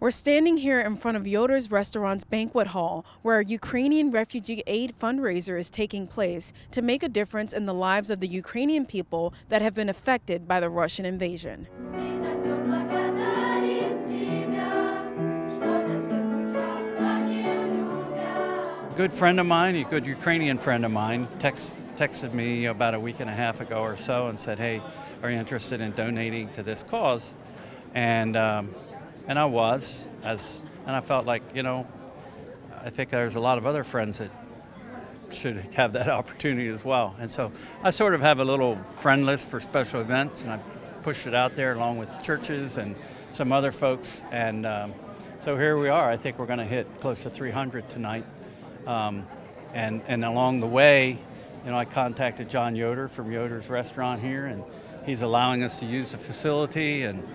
We're standing here in front of Yoder's Restaurant's banquet hall, where a Ukrainian refugee aid fundraiser is taking place to make a difference in the lives of the Ukrainian people that have been affected by the Russian invasion. A good friend of mine, a good Ukrainian friend of mine, texted me about a week and a half ago or so and said, "Hey, are you interested in donating to this cause?" And I was, and I felt like, I think there's a lot of other friends that should have that opportunity as well. And so I sort of have a little friend list for special events, and I pushed it out there along with churches and some other folks. And so here we are. I think we're going to hit close to 300 tonight. And along the way, I contacted John Yoder from Yoder's Restaurant here, and he's allowing us to use the facility. And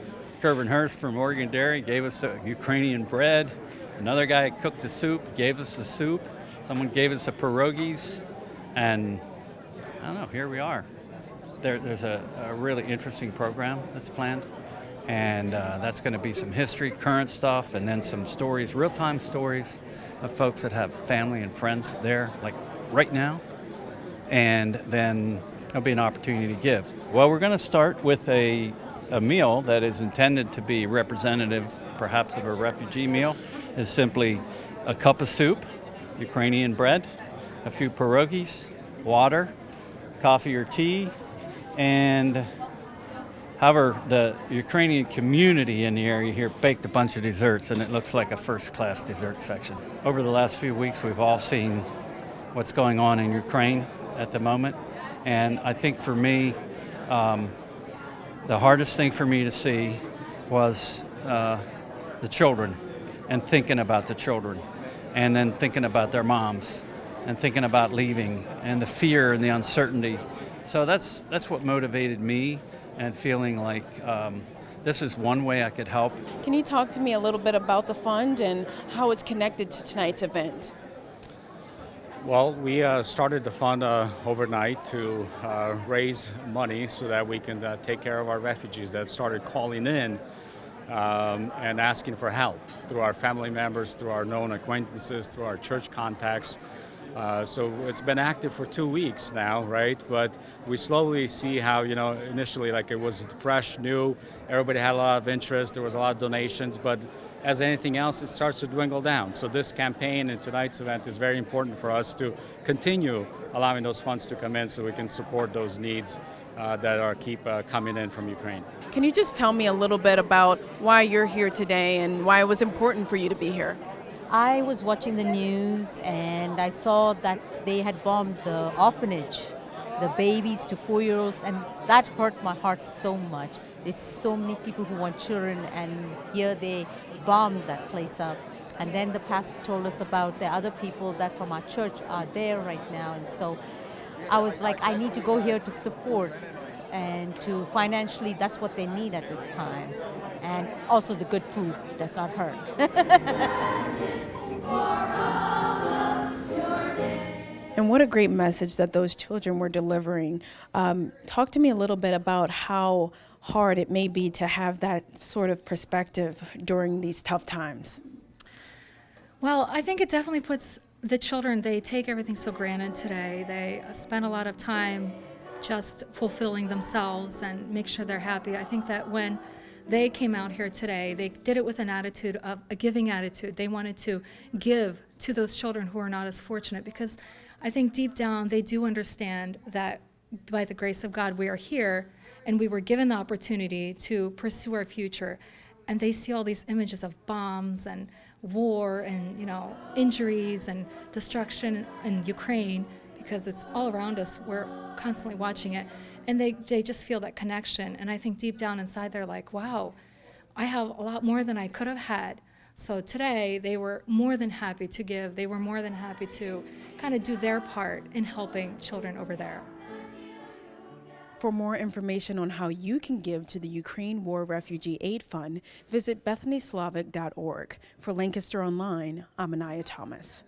Kervin Hurst from Oregon Dairy gave us the Ukrainian bread. Another guy cooked the soup, gave us the soup. Someone gave us the pierogies. And I don't know, here we are. There's a really interesting program that's planned. And that's going to be some history, current stuff, and then some stories, real-time stories of folks that have family and friends there, like right now. And then there'll be an opportunity to give. Well, we're going to start with a meal that is intended to be representative, perhaps, of a refugee meal. Is simply a cup of soup, Ukrainian bread, a few pierogies, water, coffee or tea, and however, the Ukrainian community in the area here baked a bunch of desserts, and it looks like a first-class dessert section. Over the last few weeks, we've all seen what's going on in Ukraine at the moment, and I think for me, the hardest thing for me to see was the children, and thinking about the children, and then thinking about their moms, and thinking about leaving, and the fear and the uncertainty. So that's what motivated me, and feeling like this is one way I could help. Can you talk to me a little bit about the fund and how it's connected to tonight's event? Well, we started the fund overnight to raise money so that we can take care of our refugees that started calling in and asking for help through our family members, through our known acquaintances, through our church contacts. So it's been active for 2 weeks now, right? But we slowly see how, initially, like, it was fresh, new, everybody had a lot of interest, there was a lot of donations, but as anything else, it starts to dwindle down. So this campaign and tonight's event is very important for us to continue allowing those funds to come in so we can support those needs that keep coming in from Ukraine. Can you just tell me a little bit about why you're here today and why it was important for you to be here? I was watching the news and I saw that they had bombed the orphanage, the babies to 4-year-olds, and that hurt my heart so much. There's so many people who want children, and here they bombed that place up. And then the pastor told us about the other people that from our church are there right now, and so I was like, I need to go here to support, and to financially, that's what they need at this time. And also the good food does not hurt. And what a great message that those children were delivering. Talk to me a little bit about how hard it may be to have that sort of perspective during these tough times. Well, I think it definitely puts the children, they take everything so granted today. They spend a lot of time just fulfilling themselves and make sure they're happy. I think that when they came out here today, they did it with an attitude of a giving attitude. They wanted to give to those children who are not as fortunate, because I think deep down they do understand that by the grace of God we are here and we were given the opportunity to pursue our future. And they see all these images of bombs and war and injuries and destruction in Ukraine, because it's all around us. We're constantly watching it. And they just feel that connection. And I think deep down inside they're like, wow, I have a lot more than I could have had. So today they were more than happy to give. They were more than happy to kind of do their part in helping children over there. For more information on how you can give to the Ukraine War Refugee Aid Fund, visit BethanySlavic.org. For Lancaster Online, I'm Anaya Thomas.